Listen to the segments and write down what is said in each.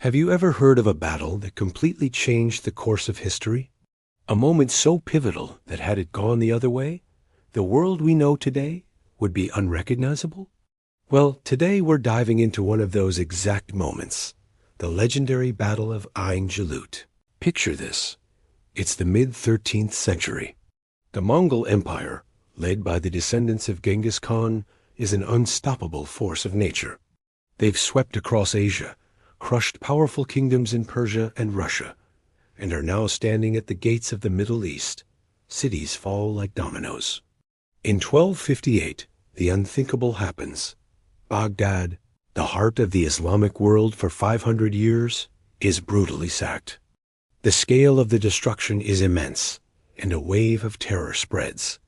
Have you ever heard of a battle that completely changed the course of history? A moment so pivotal that had it gone the other way, the world we know today would be unrecognizable? Well, today we're diving into one of those exact moments, the legendary Battle of Ain Jalut. Picture this. It's the mid-13th century. The Mongol Empire, led by the descendants of Genghis Khan, is an unstoppable force of nature. They've swept across Asia, crushed powerful kingdoms in Persia and Russia, and are now standing at the gates of the Middle East. Cities fall like dominoes. In 1258, the unthinkable happens. Baghdad, the heart of the Islamic world for 500 years, is brutally sacked. The scale of the destruction is immense, and a wave of terror spreads.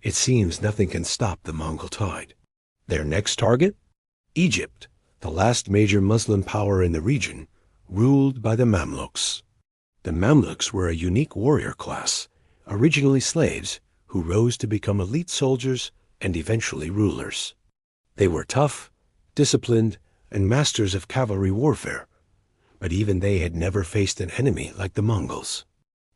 It seems nothing can stop the Mongol tide. Their next target? Egypt, the last major Muslim power in the region, ruled by the Mamluks. The Mamluks were a unique warrior class, originally slaves, who rose to become elite soldiers and eventually rulers. They were tough, disciplined, and masters of cavalry warfare, but even they had never faced an enemy like the Mongols.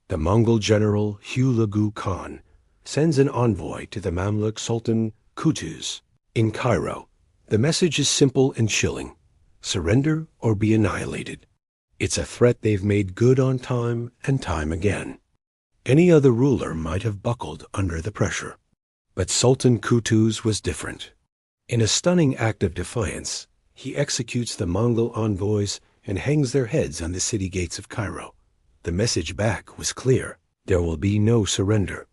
The Mongol general Hulagu Khan sends an envoy to the Mamluk Sultan Qutuz in Cairo. The message is simple and chilling: surrender or be annihilated. It's a threat they've made good on time and time again. Any other ruler might have buckled under the pressure. But Sultan Qutuz was different. In a stunning act of defiance, he executes the Mongol envoys and hangs their heads on the city gates of Cairo. The message back was clear: there will be no surrender.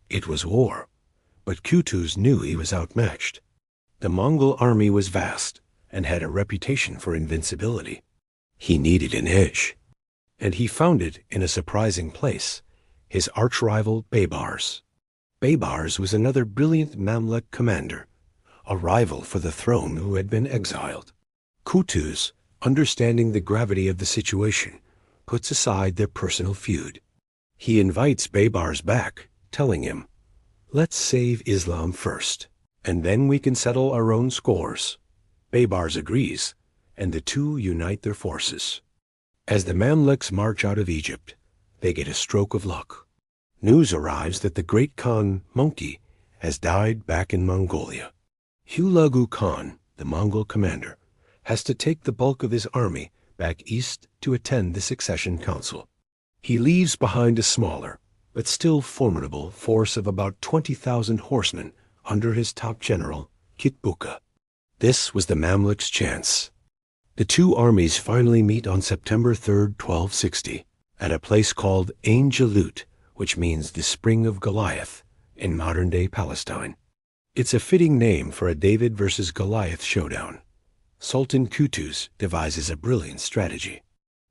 It was war, but Qutuz knew he was outmatched. The Mongol army was vast and had a reputation for invincibility. He needed an edge, and he found it in a surprising place: his arch-rival Baybars. Baybars was another brilliant Mamluk commander, a rival for the throne who had been exiled. Qutuz, understanding the gravity of the situation, puts aside their personal feud. He invites Baybars back, telling him, "Let's save Islam first, and then we can settle our own scores." Baybars agrees, and the two unite their forces. As the Mamluks march out of Egypt, they get a stroke of luck. News arrives that the great Khan, Mongke, has died back in Mongolia. Hulagu Khan, the Mongol commander, has to take the bulk of his army back east to attend the succession council. He leaves behind a smaller, but still formidable force of about 20,000 horsemen under his top general, Qutuz. This was the Mamluks' chance. The two armies finally meet on September 3, 1260, at a place called Ain Jalut, which means the Spring of Goliath, in modern-day Palestine. It's a fitting name for a David versus Goliath showdown. Sultan Qutuz devises a brilliant strategy.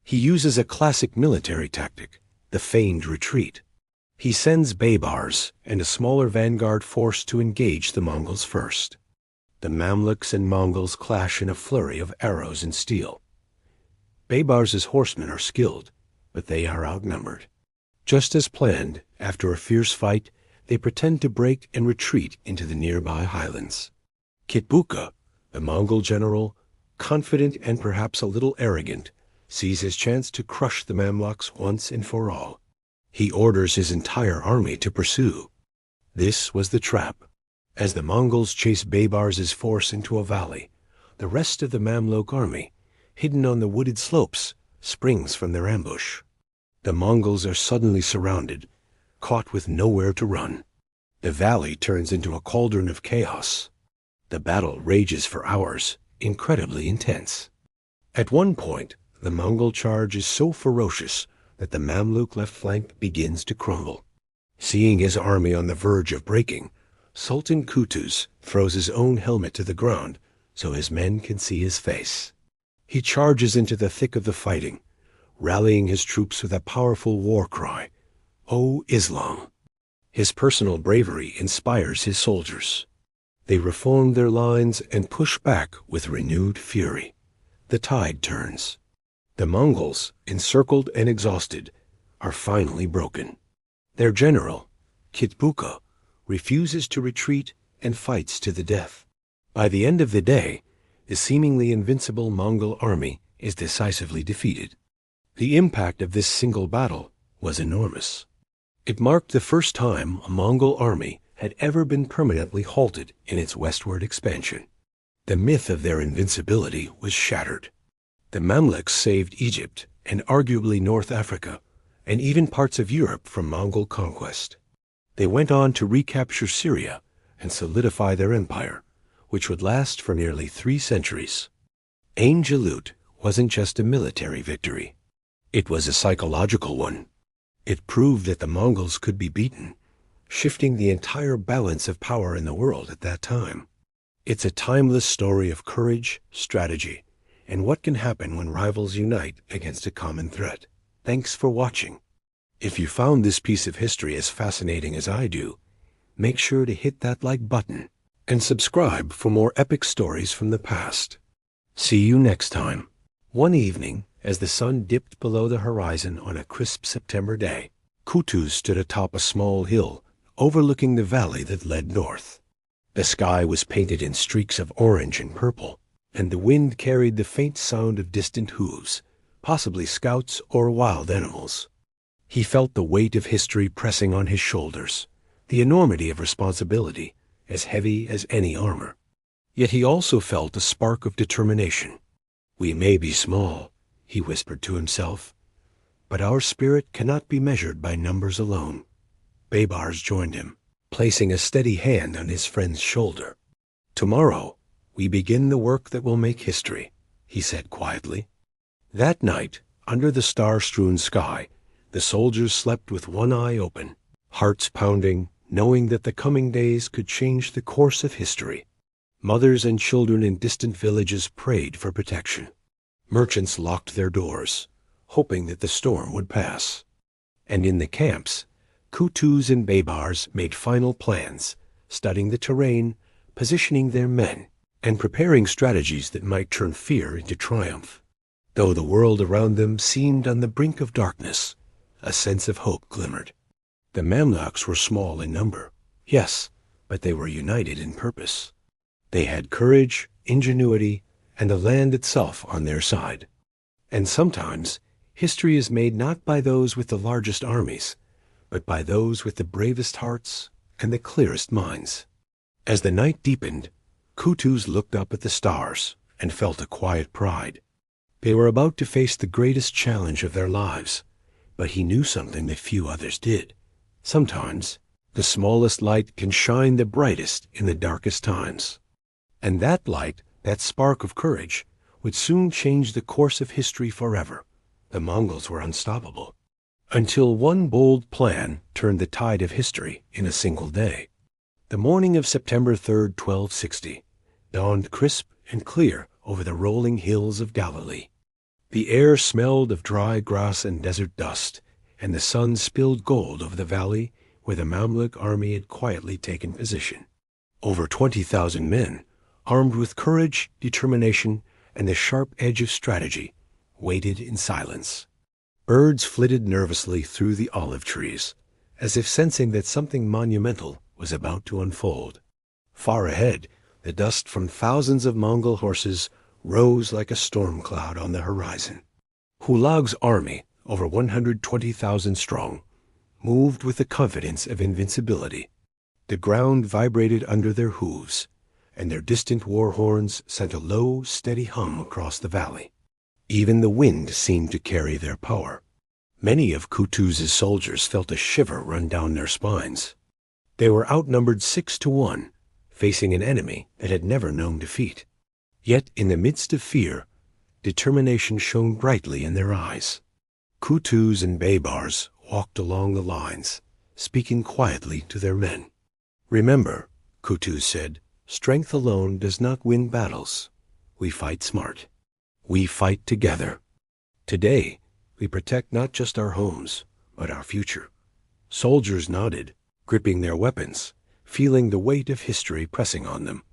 He uses a classic military tactic, the feigned retreat. He sends Baybars and a smaller vanguard force to engage the Mongols first. The Mamluks and Mongols clash in a flurry of arrows and steel. Baybars' horsemen are skilled, but they are outnumbered. Just as planned, after a fierce fight, they pretend to break and retreat into the nearby highlands. Qutuz, the Mongol general, confident and perhaps a little arrogant, sees his chance to crush the Mamluks once and for all. He orders his entire army to pursue. This was the trap. As the Mongols chase Baybars' force into a valley, the rest of the Mamluk army, hidden on the wooded slopes, springs from their ambush. The Mongols are suddenly surrounded, caught with nowhere to run. The valley turns into a cauldron of chaos. The battle rages for hours, incredibly intense. At one point, the Mongol charge is so ferocious that the Mamluk left flank begins to crumble. Seeing his army on the verge of breaking, Sultan Qutuz throws his own helmet to the ground so his men can see his face. He charges into the thick of the fighting, rallying his troops with a powerful war cry, "O Islam!" His personal bravery inspires his soldiers. They reform their lines and push back with renewed fury. The tide turns. The Mongols, encircled and exhausted, are finally broken. Their general, Qutuz, refuses to retreat and fights to the death. By the end of the day, the seemingly invincible Mongol army is decisively defeated. The impact of this single battle was enormous. It marked the first time a Mongol army had ever been permanently halted in its westward expansion. The myth of their invincibility was shattered. The Mamluks saved Egypt and arguably North Africa, and even parts of Europe from Mongol conquest. They went on to recapture Syria and solidify their empire, which would last for nearly 3 centuries. Ain Jalut wasn't just a military victory. It was a psychological one. It proved that the Mongols could be beaten, shifting the entire balance of power in the world at that time. It's a timeless story of courage, strategy, and what can happen when rivals unite against a common threat. Thanks for watching. If you found this piece of history as fascinating as I do, make sure to hit that like button and subscribe for more epic stories from the past. See you next time. One evening, as the sun dipped below the horizon on a crisp September day, Qutuz stood atop a small hill overlooking the valley that led north. The sky was painted in streaks of orange and purple, and the wind carried the faint sound of distant hooves, possibly scouts or wild animals. He felt the weight of history pressing on his shoulders, the enormity of responsibility, as heavy as any armor. Yet he also felt a spark of determination. "We may be small," he whispered to himself, "but our spirit cannot be measured by numbers alone." Baybars joined him, placing a steady hand on his friend's shoulder. "Tomorrow, we begin the work that will make history," he said quietly. That night, under the star-strewn sky, the soldiers slept with one eye open, hearts pounding, knowing that the coming days could change the course of history. Mothers and children in distant villages prayed for protection. Merchants locked their doors, hoping that the storm would pass. And in the camps, Qutuz and Baybars made final plans, studying the terrain, positioning their men, and preparing strategies that might turn fear into triumph. Though the world around them seemed on the brink of darkness, a sense of hope glimmered. The Mamluks were small in number, yes, but they were united in purpose. They had courage, ingenuity, and the land itself on their side. And sometimes, history is made not by those with the largest armies, but by those with the bravest hearts and the clearest minds. As the night deepened, Qutuz looked up at the stars and felt a quiet pride. They were about to face the greatest challenge of their lives, but he knew something that few others did. Sometimes, the smallest light can shine the brightest in the darkest times. And that light, that spark of courage, would soon change the course of history forever. The Mongols were unstoppable, until one bold plan turned the tide of history in a single day. The morning of September 3rd, 1260, dawned crisp and clear over the rolling hills of Galilee. The air smelled of dry grass and desert dust, and the sun spilled gold over the valley where the Mamluk army had quietly taken position. Over 20,000 men, armed with courage, determination, and the sharp edge of strategy, waited in silence. Birds flitted nervously through the olive trees, as if sensing that something monumental was about to unfold. Far ahead, the dust from thousands of Mongol horses rose like a storm cloud on the horizon. Hulag's army, over 120,000 strong, moved with the confidence of invincibility. The ground vibrated under their hooves, and their distant war horns sent a low, steady hum across the valley. Even the wind seemed to carry their power. Many of Qutuz's soldiers felt a shiver run down their spines. They were outnumbered 6-1, facing an enemy that had never known defeat. Yet in the midst of fear, determination shone brightly in their eyes. Qutuz and Baybars walked along the lines, speaking quietly to their men. "Remember," Qutuz said, "strength alone does not win battles. We fight smart. We fight together. Today, we protect not just our homes, but our future." Soldiers nodded, gripping their weapons, feeling the weight of history pressing on them.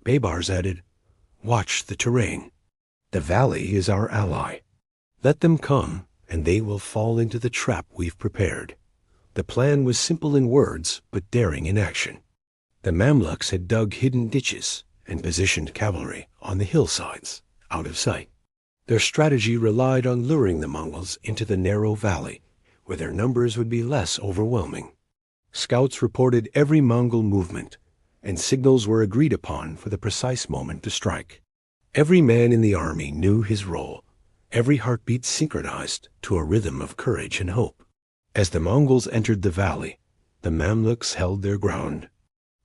Baybars added, "Watch the terrain. The valley is our ally. Let them come, and they will fall into the trap we've prepared." The plan was simple in words, but daring in action. The Mamluks had dug hidden ditches and positioned cavalry on the hillsides, out of sight. Their strategy relied on luring the Mongols into the narrow valley, where their numbers would be less overwhelming. Scouts reported every Mongol movement, and signals were agreed upon for the precise moment to strike. Every man in the army knew his role, every heartbeat synchronized to a rhythm of courage and hope. As the Mongols entered the valley, the Mamluks held their ground.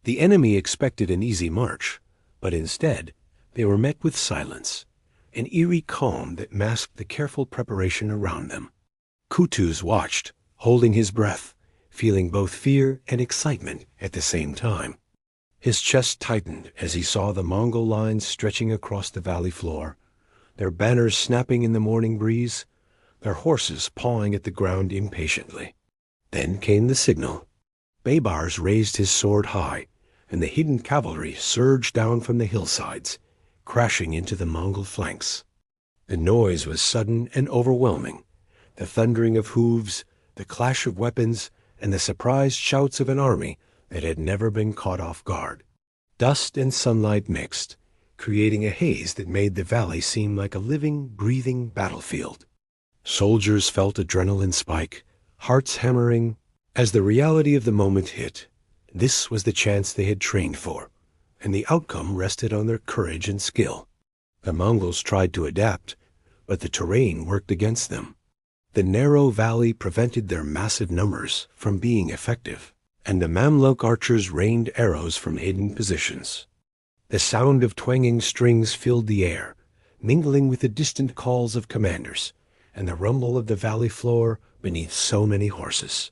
The enemy expected an easy march, but instead they were met with silence, an eerie calm that masked the careful preparation around them. Qutuz watched, holding his breath, feeling both fear and excitement at the same time. His chest tightened as he saw the Mongol lines stretching across the valley floor, their banners snapping in the morning breeze, their horses pawing at the ground impatiently. Then came the signal. Baybars raised his sword high, and the hidden cavalry surged down from the hillsides, crashing into the Mongol flanks. The noise was sudden and overwhelming, the thundering of hooves, the clash of weapons, and the surprised shouts of an army that had never been caught off guard. Dust and sunlight mixed, creating a haze that made the valley seem like a living, breathing battlefield. Soldiers felt adrenaline spike, hearts hammering. As the reality of the moment hit, this was the chance they had trained for, and the outcome rested on their courage and skill. The Mongols tried to adapt, but the terrain worked against them. The narrow valley prevented their massive numbers from being effective, and the Mamluk archers rained arrows from hidden positions. The sound of twanging strings filled the air, mingling with the distant calls of commanders and the rumble of the valley floor beneath so many horses.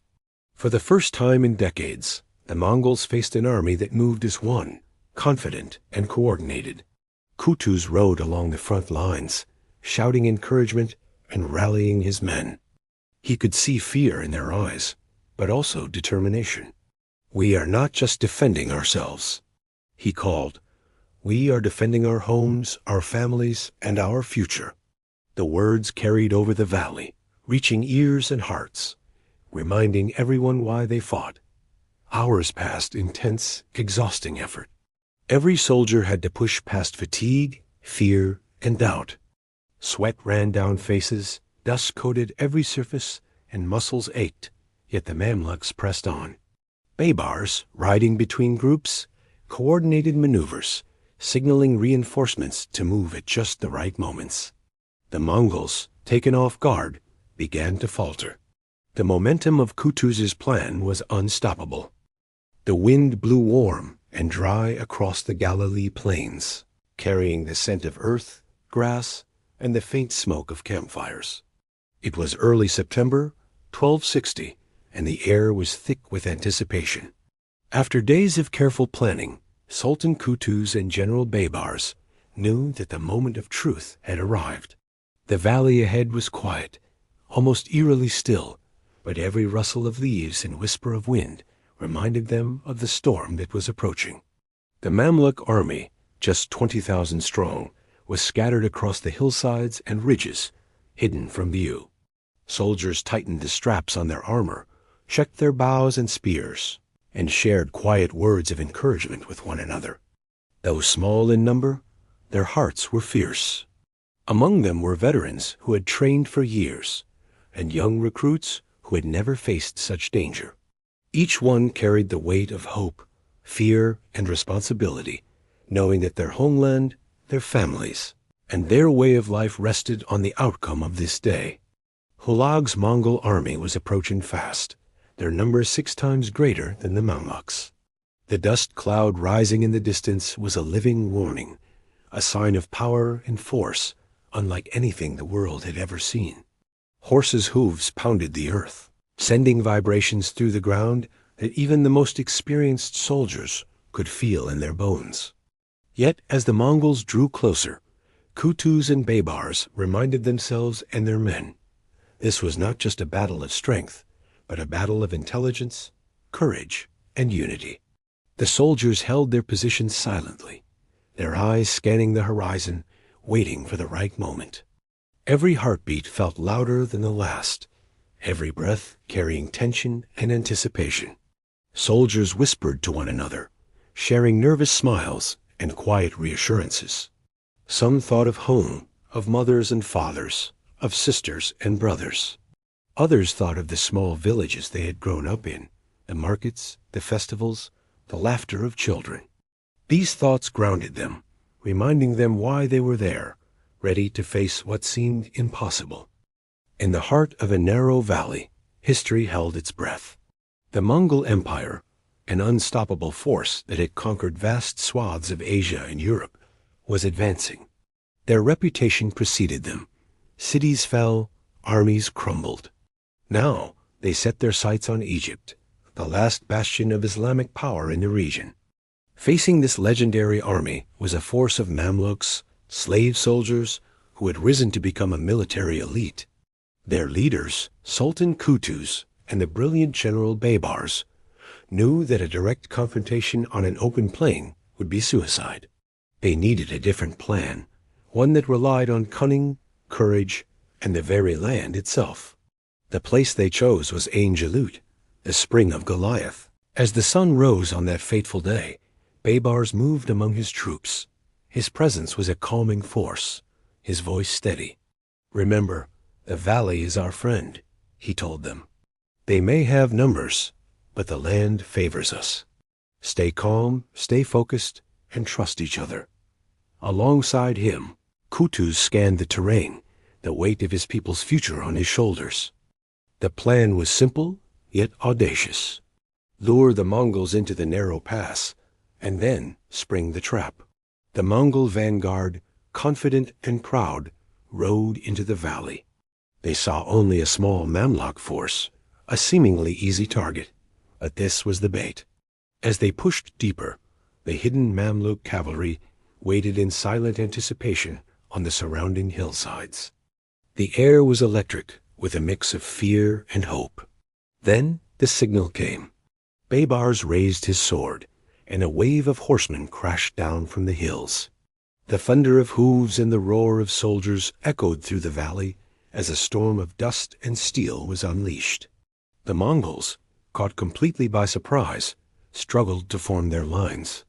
For the first time in decades, the Mongols faced an army that moved as one, confident and coordinated. Qutuz rode along the front lines, shouting encouragement and rallying his men. He could see fear in their eyes, but also determination. "We are not just defending ourselves," he called. "We are defending our homes, our families, and our future." The words carried over the valley, reaching ears and hearts, reminding everyone why they fought. Hours passed in tense, exhausting effort. Every soldier had to push past fatigue, fear, and doubt. Sweat ran down faces, dust coated every surface, and muscles ached, yet the Mamluks pressed on. Baybars, riding between groups, coordinated maneuvers, signaling reinforcements to move at just the right moments. The Mongols, taken off guard, began to falter. The momentum of Qutuz's plan was unstoppable. The wind blew warm and dry across the Galilee plains, carrying the scent of earth, grass, and the faint smoke of campfires. It was early September, 1260, and the air was thick with anticipation. After days of careful planning, Sultan Qutuz and General Baybars knew that the moment of truth had arrived. The valley ahead was quiet, almost eerily still, but every rustle of leaves and whisper of wind reminded them of the storm that was approaching. The Mamluk army, just 20,000 strong, was scattered across the hillsides and ridges, hidden from view. Soldiers tightened the straps on their armor, checked their bows and spears, and shared quiet words of encouragement with one another. Though small in number, their hearts were fierce. Among them were veterans who had trained for years, and young recruits who had never faced such danger. Each one carried the weight of hope, fear, and responsibility, knowing that their homeland, their families, and their way of life rested on the outcome of this day. Hulag's Mongol army was approaching fast, their numbers 6 times greater than the Mamluks. The dust cloud rising in the distance was a living warning, a sign of power and force unlike anything the world had ever seen. Horses' hooves pounded the earth, sending vibrations through the ground that even the most experienced soldiers could feel in their bones. Yet as the Mongols drew closer, Qutuz and Baybars reminded themselves and their men, this was not just a battle of strength, but a battle of intelligence, courage, and unity. The soldiers held their positions silently, their eyes scanning the horizon, waiting for the right moment. Every heartbeat felt louder than the last, every breath carrying tension and anticipation. Soldiers whispered to one another, sharing nervous smiles and quiet reassurances. Some thought of home, of mothers and fathers, of sisters and brothers. Others thought of the small villages they had grown up in, the markets, the festivals, the laughter of children. These thoughts grounded them, reminding them why they were there, ready to face what seemed impossible. In the heart of a narrow valley, history held its breath. The Mongol Empire, an unstoppable force that had conquered vast swaths of Asia and Europe, was advancing. Their reputation preceded them. Cities fell, armies crumbled. Now they set their sights on Egypt, the last bastion of Islamic power in the region. Facing this legendary army was a force of Mamluks, slave soldiers who had risen to become a military elite. Their leaders, Sultan Qutuz and the brilliant general Baybars, knew that a direct confrontation on an open plain would be suicide. They needed a different plan, one that relied on cunning, courage, and the very land itself. The place they chose was Ain Jalut, the spring of Goliath. As the sun rose on that fateful day, Baybars moved among his troops. His presence was a calming force, his voice steady. "Remember, the valley is our friend," he told them. "They may have numbers, but the land favors us. Stay calm, stay focused, and trust each other." Alongside him, Qutuz scanned the terrain, the weight of his people's future on his shoulders. The plan was simple, yet audacious. Lure the Mongols into the narrow pass, and then spring the trap. The Mongol vanguard, confident and proud, rode into the valley. They saw only a small Mamluk force, a seemingly easy target, but this was the bait. As they pushed deeper, the hidden Mamluk cavalry waited in silent anticipation on the surrounding hillsides. The air was electric, with a mix of fear and hope. Then the signal came. Baybars raised his sword, and a wave of horsemen crashed down from the hills. The thunder of hooves and the roar of soldiers echoed through the valley as a storm of dust and steel was unleashed. The Mongols, caught completely by surprise, struggled to form their lines.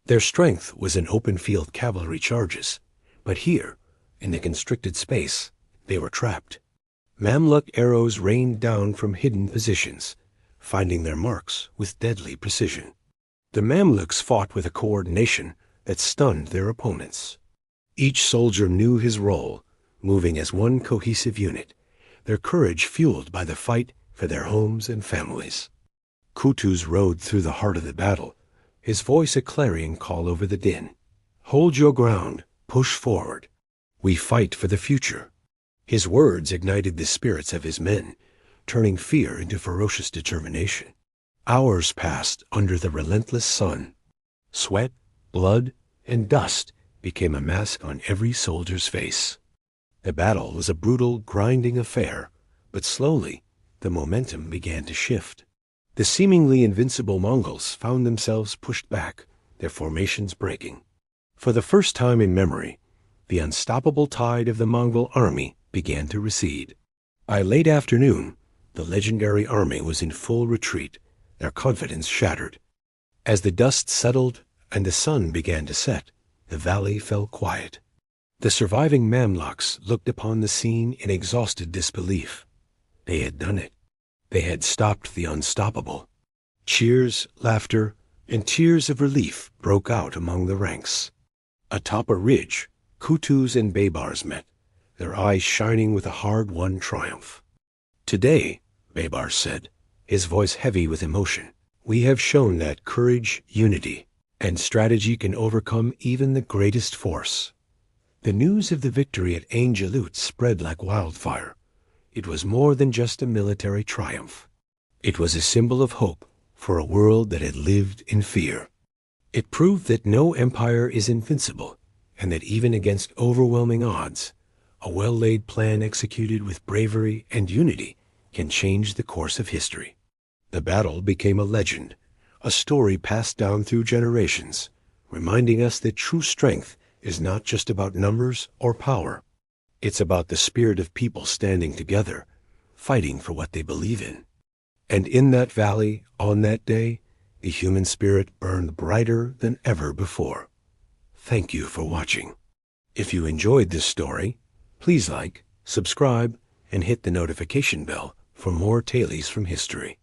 Their strength was in open-field cavalry charges, but here, in the constricted space, they were trapped. Mamluk arrows rained down from hidden positions, finding their marks with deadly precision. The Mamluks fought with a coordination that stunned their opponents. Each soldier knew his role, moving as one cohesive unit, their courage fueled by the fight for their homes and families. Qutuz rode through the heart of the battle, his voice a clarion call over the din. "Hold your ground, push forward. We fight for the future." His words ignited the spirits of his men, turning fear into ferocious determination. Hours passed under the relentless sun. Sweat, blood, and dust became a mask on every soldier's face. The battle was a brutal, grinding affair, but slowly the momentum began to shift. The seemingly invincible Mongols found themselves pushed back, their formations breaking. For the first time in memory, the unstoppable tide of the Mongol army began to recede. By late afternoon, the legendary army was in full retreat, their confidence shattered. As the dust settled and the sun began to set, the valley fell quiet. The surviving Mamluks looked upon the scene in exhausted disbelief. They had done it. They had stopped the unstoppable. Cheers, laughter, and tears of relief broke out among the ranks. Atop a ridge, Qutuz and Baybars met, their eyes shining with a hard-won triumph. "Today," Baybars said, his voice heavy with emotion, "we have shown that courage, unity, and strategy can overcome even the greatest force." The news of the victory at Ain Jalut spread like wildfire. It was more than just a military triumph. It was a symbol of hope for a world that had lived in fear. It proved that no empire is invincible, and that even against overwhelming odds, a well-laid plan executed with bravery and unity can change the course of history. The battle became a legend, a story passed down through generations, reminding us that true strength is not just about numbers or power. It's about the spirit of people standing together, fighting for what they believe in. And in that valley, on that day, the human spirit burned brighter than ever before. Thank you for watching. If you enjoyed this story, Please like, subscribe, and hit the notification bell for more tailies from history.